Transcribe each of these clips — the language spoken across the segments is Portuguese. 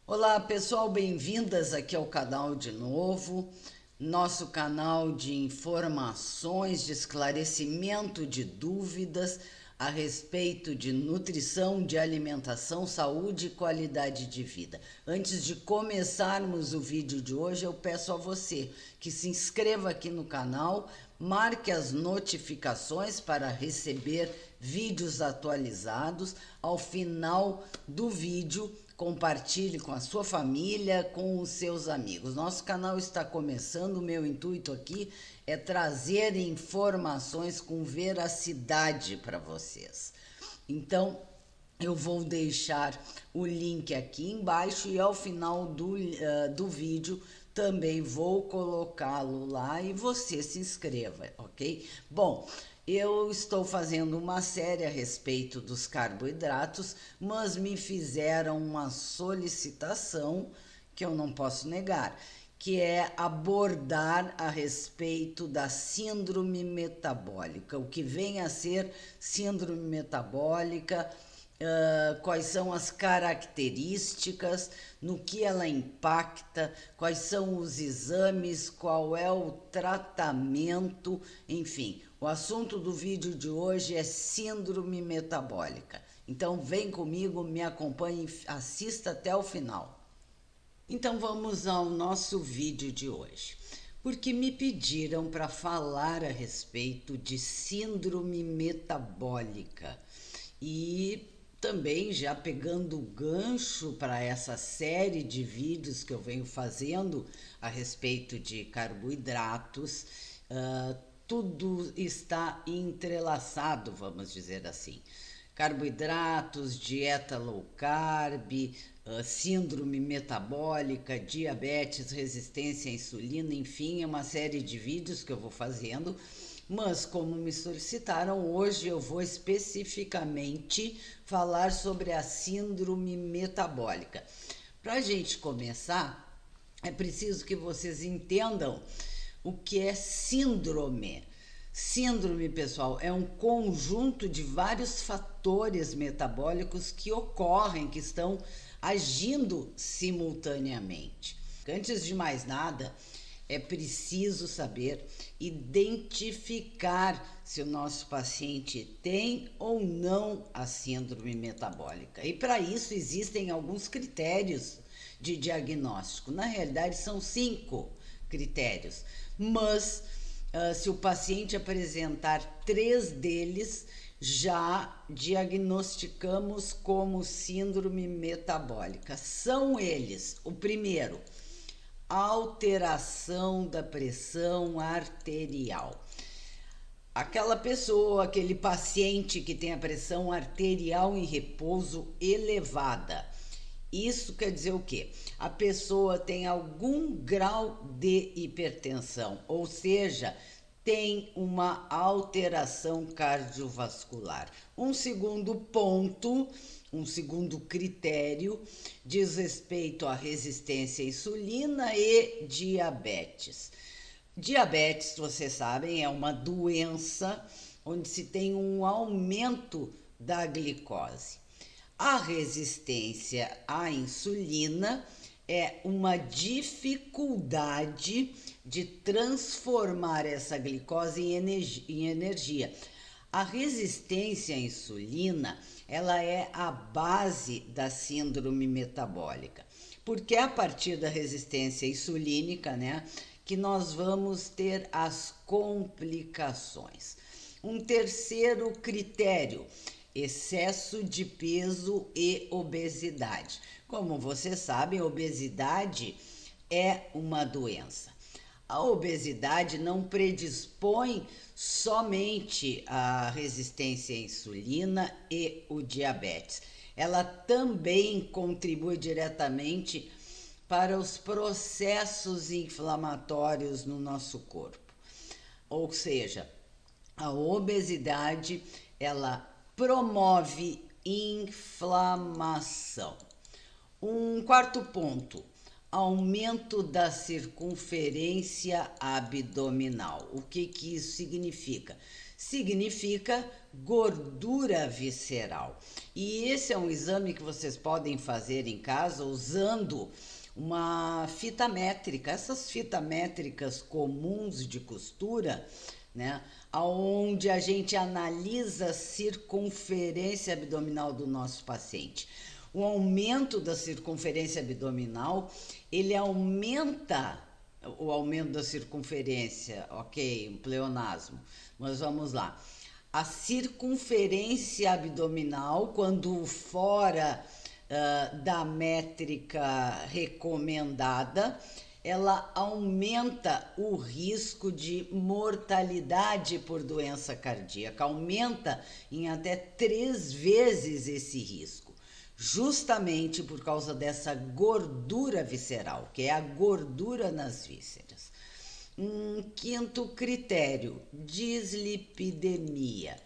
Olá pessoal, bem-vindas aqui ao canal de novo, nosso canal de informações, de esclarecimento de dúvidas a respeito de nutrição, de alimentação, saúde e qualidade de vida. Antes de começarmos o vídeo de hoje, eu peço a você que se inscreva aqui no canal, marque as notificações para receber vídeos atualizados. Ao final do vídeo, compartilhe com a sua família, com os seus amigos. Nosso canal está começando, o meu intuito aqui é trazer informações com veracidade para vocês. Então, eu vou deixar o link aqui embaixo e ao final do vídeo também vou colocá-lo lá e você se inscreva, ok? Bom, eu estou fazendo uma série a respeito dos carboidratos, mas me fizeram uma solicitação que eu não posso negar, que é abordar a respeito da síndrome metabólica, o que vem a ser síndrome metabólica, quais são as características, no que ela impacta, quais são os exames, qual é o tratamento, enfim. O assunto do vídeo de hoje é síndrome metabólica. Então vem comigo, me acompanhe, assista até o final. Então vamos ao nosso vídeo de hoje, porque me pediram para falar a respeito de síndrome metabólica e também já pegando o gancho para essa série de vídeos que eu venho fazendo a respeito de carboidratos, tudo está entrelaçado, vamos dizer assim. Carboidratos, dieta low carb, síndrome metabólica, diabetes, resistência à insulina, enfim, é uma série de vídeos que eu vou fazendo. Mas, como me solicitaram, hoje eu vou especificamente falar sobre a síndrome metabólica. Para a gente começar, é preciso que vocês entendam o que é síndrome. Síndrome, pessoal, é um conjunto de vários fatores metabólicos que ocorrem, que estão agindo simultaneamente. Antes de mais nada, é preciso saber identificar se o nosso paciente tem ou não a síndrome metabólica. E para isso existem alguns critérios de diagnóstico. Na realidade, são 5 critérios, mas se o paciente apresentar 3 deles, já diagnosticamos como síndrome metabólica. São eles: o primeiro, alteração da pressão arterial. Aquela pessoa, aquele paciente que tem a pressão arterial em repouso elevada. Isso quer dizer o quê? A pessoa tem algum grau de hipertensão, ou seja, tem uma alteração cardiovascular. Um segundo ponto, um segundo critério, diz respeito à resistência à insulina e diabetes. Diabetes, vocês sabem, é uma doença onde se tem um aumento da glicose. A resistência à insulina é uma dificuldade de transformar essa glicose em energia. A resistência à insulina, ela é a base da síndrome metabólica, porque é a partir da resistência insulínica, né, que nós vamos ter as complicações. Um terceiro critério: excesso de peso e obesidade. Como vocês sabem, obesidade é uma doença. A obesidade não predispõe somente à resistência à insulina e o diabetes. Ela também contribui diretamente para os processos inflamatórios no nosso corpo. Ou seja, a obesidade, ela promove inflamação. Um quarto ponto: aumento da circunferência abdominal. O que isso significa? significa gordura visceral. E esse é um exame que vocês podem fazer em casa usando uma fita métrica, essas fitas métricas comuns de costura, né? Onde a gente analisa a circunferência abdominal do nosso paciente. O aumento da circunferência abdominal, ele aumenta o aumento da circunferência, ok, um pleonasmo, mas vamos lá. A circunferência abdominal, quando fora da métrica recomendada, ela aumenta o risco de mortalidade por doença cardíaca, aumenta em até 3 vezes esse risco, justamente por causa dessa gordura visceral, que é a gordura nas vísceras. Quinto critério, dislipidemia.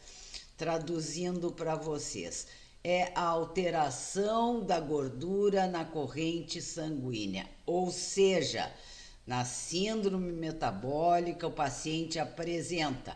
Traduzindo para vocês, é a alteração da gordura na corrente sanguínea, ou seja, na síndrome metabólica o paciente apresenta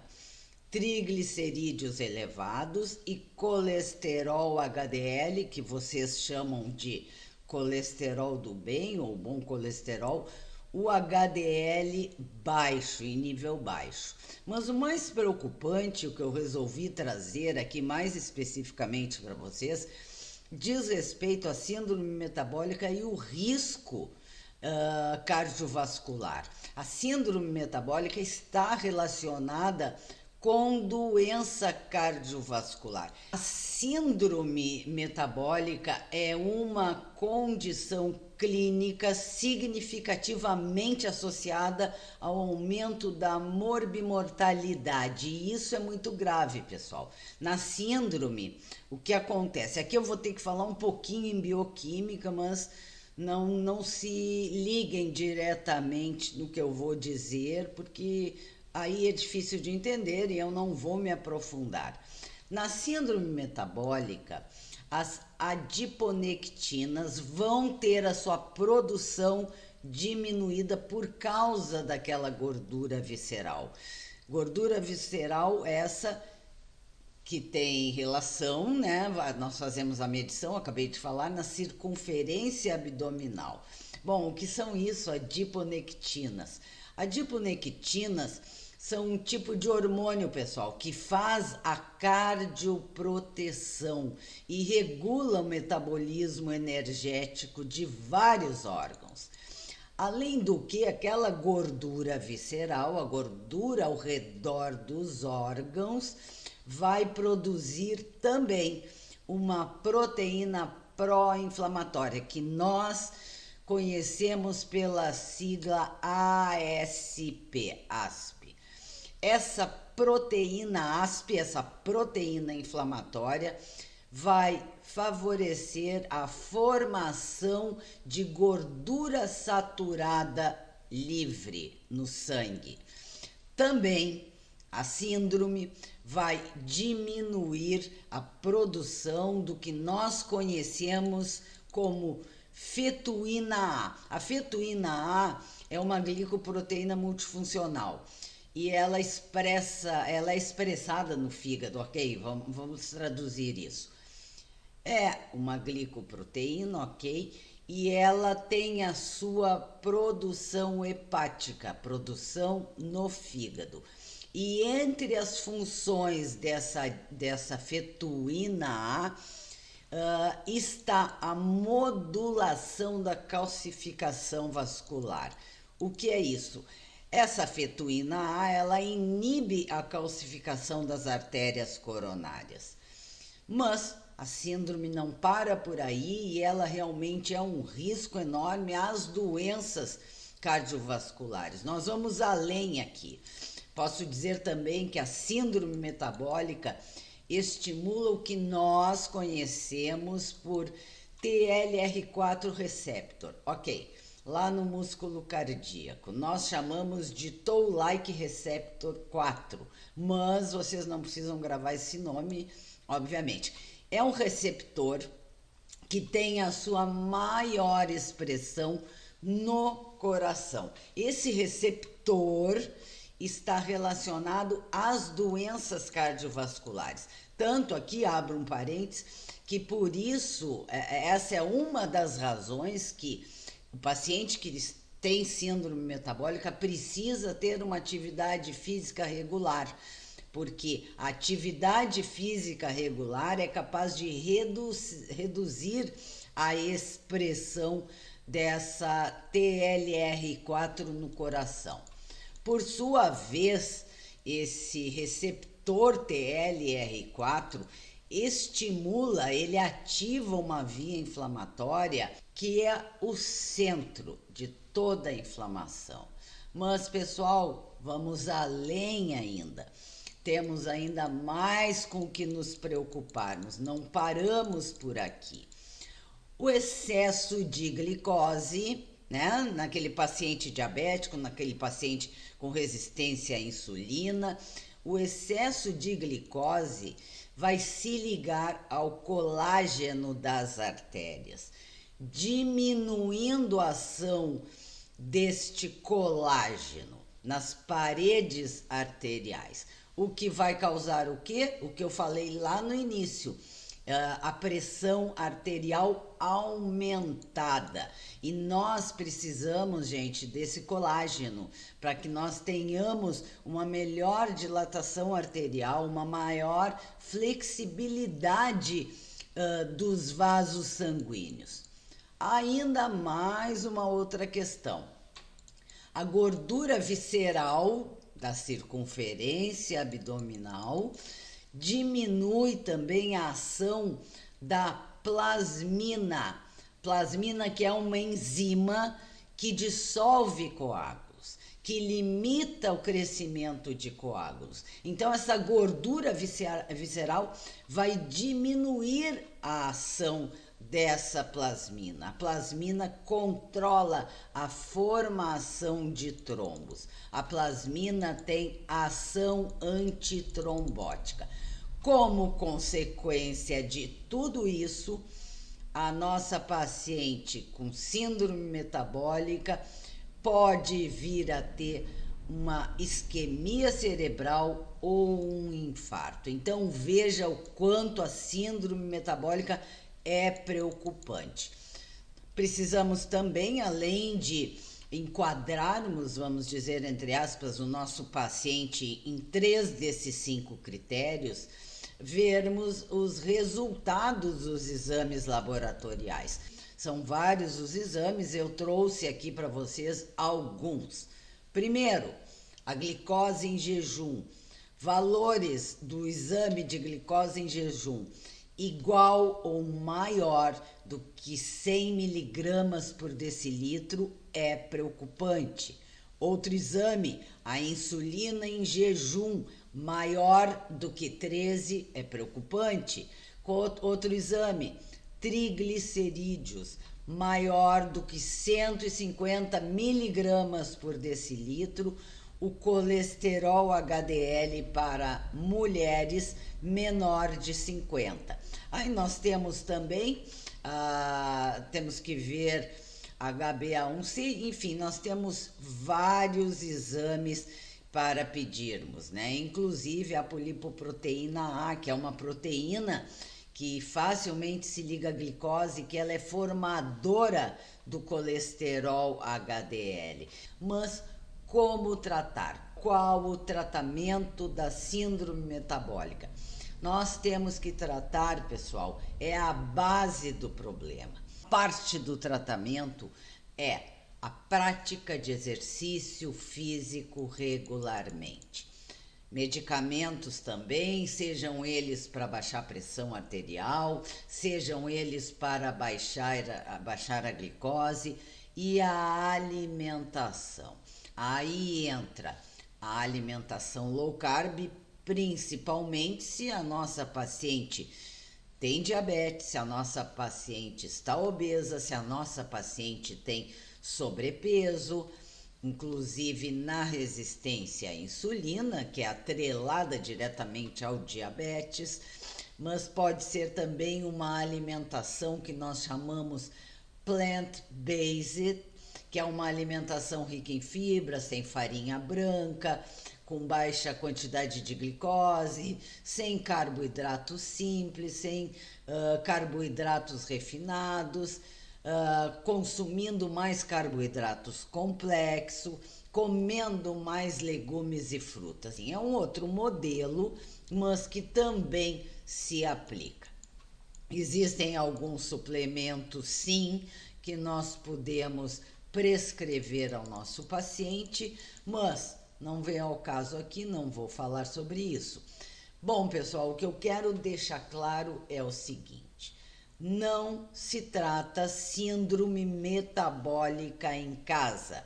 triglicerídeos elevados e colesterol HDL, que vocês chamam de colesterol do bem ou bom colesterol, o HDL baixo, em nível baixo. Mas o mais preocupante, o que eu resolvi trazer aqui mais especificamente para vocês, diz respeito à síndrome metabólica e o risco cardiovascular. A síndrome metabólica está relacionada com doença cardiovascular. A síndrome metabólica é uma condição clínica significativamente associada ao aumento da morbimortalidade. E isso é muito grave, pessoal. Na síndrome, o que acontece? Aqui eu vou ter que falar um pouquinho em bioquímica, mas não se liguem diretamente no que eu vou dizer, porque aí é difícil de entender e eu não vou me aprofundar. Na síndrome metabólica, as adiponectinas vão ter a sua produção diminuída por causa daquela gordura visceral. Gordura visceral essa que tem relação, né? Nós fazemos a medição, acabei de falar, na circunferência abdominal. Bom, o que são isso? Adiponectinas. Adiponectinas são um tipo de hormônio, pessoal, que faz a cardioproteção e regula o metabolismo energético de vários órgãos. Além do que, aquela gordura visceral, a gordura ao redor dos órgãos, vai produzir também uma proteína pró-inflamatória, que nós conhecemos pela sigla ASP. Essa proteína ASP, essa proteína inflamatória, vai favorecer a formação de gordura saturada livre no sangue. Também a síndrome vai diminuir a produção do que nós conhecemos como fetoína A. A fetoína A é uma glicoproteína multifuncional e ela é expressada no fígado, ok? Vamos traduzir isso. É uma glicoproteína, ok? E ela tem a sua produção hepática, produção no fígado. E entre as funções dessa fetoína A, está a modulação da calcificação vascular. O que é isso? Essa fetoína A, ela inibe a calcificação das artérias coronárias. Mas a síndrome não para por aí e ela realmente é um risco enorme às doenças cardiovasculares. Nós vamos além aqui. Posso dizer também que a síndrome metabólica estimula o que nós conhecemos por TLR4 receptor. Ok, lá no músculo cardíaco. Nós chamamos de Toll-like receptor 4, mas vocês não precisam gravar esse nome, obviamente. É um receptor que tem a sua maior expressão no coração. Esse receptor, está relacionado às doenças cardiovasculares. Tanto aqui, abro um parênteses, que por isso, essa é uma das razões que o paciente que tem síndrome metabólica precisa ter uma atividade física regular, porque a atividade física regular é capaz de reduzir a expressão dessa TLR4 no coração. Por sua vez, esse receptor TLR4 estimula, ele ativa uma via inflamatória que é o centro de toda a inflamação. Mas, pessoal, vamos além ainda. Temos ainda mais com o que nos preocuparmos, não paramos por aqui. O excesso de glicose, né, naquele paciente diabético, naquele paciente com resistência à insulina, o excesso de glicose vai se ligar ao colágeno das artérias, diminuindo a ação deste colágeno nas paredes arteriais, o que vai causar o quê? O que eu falei lá no início, a pressão arterial aumentada. E nós precisamos, gente, desse colágeno para que nós tenhamos uma melhor dilatação arterial, uma maior flexibilidade dos vasos sanguíneos. Ainda mais uma outra questão. A gordura visceral da circunferência abdominal diminui também a ação da plasmina. Plasmina, que é uma enzima que dissolve coágulos, que limita o crescimento de coágulos. Então, essa gordura visceral vai diminuir a ação dessa plasmina. A plasmina controla a formação de trombos. A plasmina tem ação antitrombótica. Como consequência de tudo isso, a nossa paciente com síndrome metabólica pode vir a ter uma isquemia cerebral ou um infarto. Então veja o quanto a síndrome metabólica é preocupante. Precisamos também, além de enquadrarmos, vamos dizer, entre aspas, o nosso paciente em 3 desses 5 critérios, vermos os resultados dos exames laboratoriais. São vários os exames, eu trouxe aqui para vocês alguns. Primeiro, a glicose em jejum. Valores do exame de glicose em jejum igual ou maior do que 100 miligramas por decilitro é preocupante. Outro exame, a insulina em jejum maior do que 13 é preocupante. Outro exame, triglicerídeos maior do que 150 miligramas por decilitro, o colesterol HDL para mulheres menor de 50. Aí nós temos também, temos que ver HbA1c, enfim, nós temos vários exames para pedirmos, né? Inclusive a polipoproteína A, que é uma proteína que facilmente se liga à glicose, que ela é formadora do colesterol HDL. Mas como tratar? Qual o tratamento da síndrome metabólica? Nós temos que tratar, pessoal, é a base do problema. Parte do tratamento é a prática de exercício físico regularmente. Medicamentos também, sejam eles para baixar a pressão arterial, sejam eles para baixar a glicose, e a alimentação. Aí entra a alimentação low carb, principalmente se a nossa paciente tem diabetes, se a nossa paciente está obesa, se a nossa paciente tem sobrepeso, inclusive na resistência à insulina, que é atrelada diretamente ao diabetes, mas pode ser também uma alimentação que nós chamamos plant-based, que é uma alimentação rica em fibra, sem farinha branca, com baixa quantidade de glicose, sem carboidratos simples, sem carboidratos refinados, consumindo mais carboidratos complexos, comendo mais legumes e frutas. É um outro modelo, mas que também se aplica. Existem alguns suplementos, sim, que nós podemos prescrever ao nosso paciente, mas não vem ao caso aqui, não vou falar sobre isso. Bom, pessoal, o que eu quero deixar claro é o seguinte: não se trata síndrome metabólica em casa.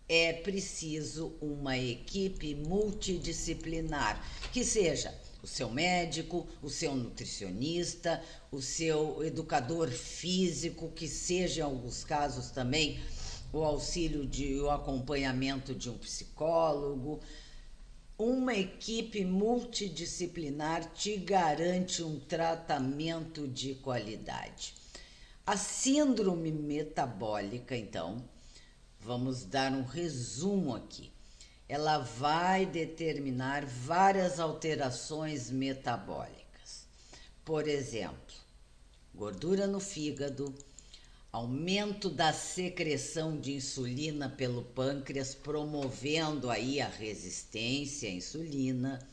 É preciso uma equipe multidisciplinar, que seja o seu médico, o seu nutricionista, o seu educador físico, que seja em alguns casos também o auxílio o acompanhamento de um psicólogo. Uma equipe multidisciplinar te garante um tratamento de qualidade. A síndrome metabólica, então, vamos dar um resumo aqui. Ela vai determinar várias alterações metabólicas. Por exemplo, gordura no fígado, aumento da secreção de insulina pelo pâncreas, promovendo aí a resistência à insulina,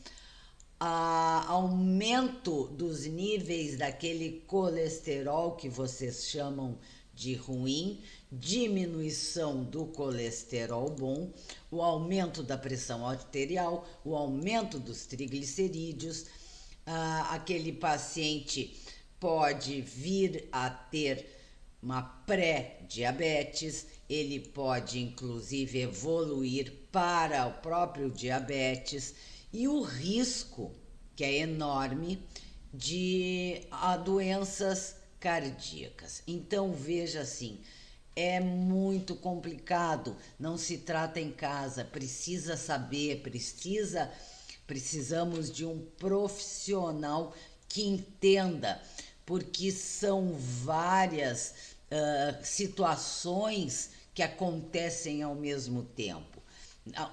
aumento dos níveis daquele colesterol que vocês chamam de ruim, diminuição do colesterol bom, o aumento da pressão arterial, o aumento dos triglicerídeos. Aquele paciente pode vir a ter uma pré-diabetes, ele pode inclusive evoluir para o próprio diabetes, e o risco, que é enorme, de doenças cardíacas. Então veja assim, é muito complicado, não se trata em casa, precisa saber, precisamos de um profissional que entenda, porque são várias situações que acontecem ao mesmo tempo.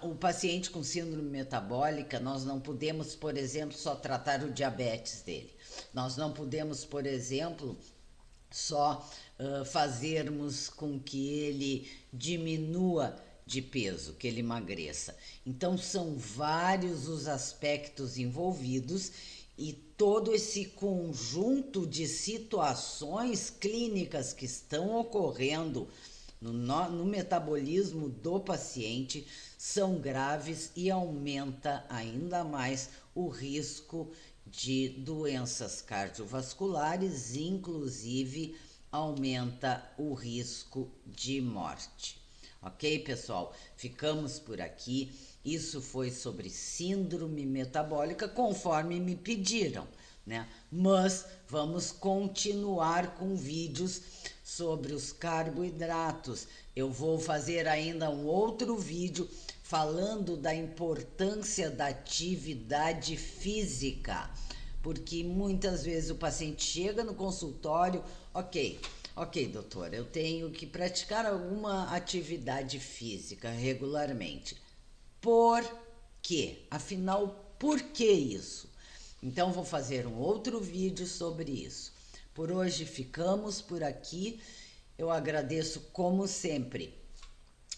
O paciente com síndrome metabólica, nós não podemos, por exemplo, só tratar o diabetes dele. Nós não podemos, por exemplo, só fazermos com que ele diminua de peso, que ele emagreça. Então, são vários os aspectos envolvidos e todo esse conjunto de situações clínicas que estão ocorrendo no metabolismo do paciente são graves e aumenta ainda mais o risco de doenças cardiovasculares, inclusive aumenta o risco de morte. Ok, pessoal? Ficamos por aqui. Isso foi sobre síndrome metabólica, conforme me pediram, né? Mas vamos continuar com vídeos sobre os carboidratos. Eu vou fazer ainda um outro vídeo falando da importância da atividade física, porque muitas vezes o paciente chega no consultório, ok, doutora, eu tenho que praticar alguma atividade física regularmente. Por quê? Afinal, por que isso? Então, vou fazer um outro vídeo sobre isso. Por hoje ficamos por aqui. Eu agradeço, como sempre,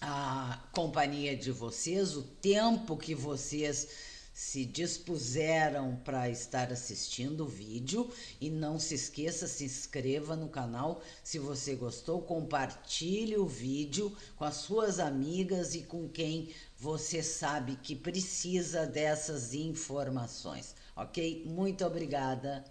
a companhia de vocês, o tempo que vocês se dispuseram para estar assistindo o vídeo. E não se esqueça, se inscreva no canal. Se você gostou, compartilhe o vídeo com as suas amigas e com quem você sabe que precisa dessas informações, ok? Muito obrigada.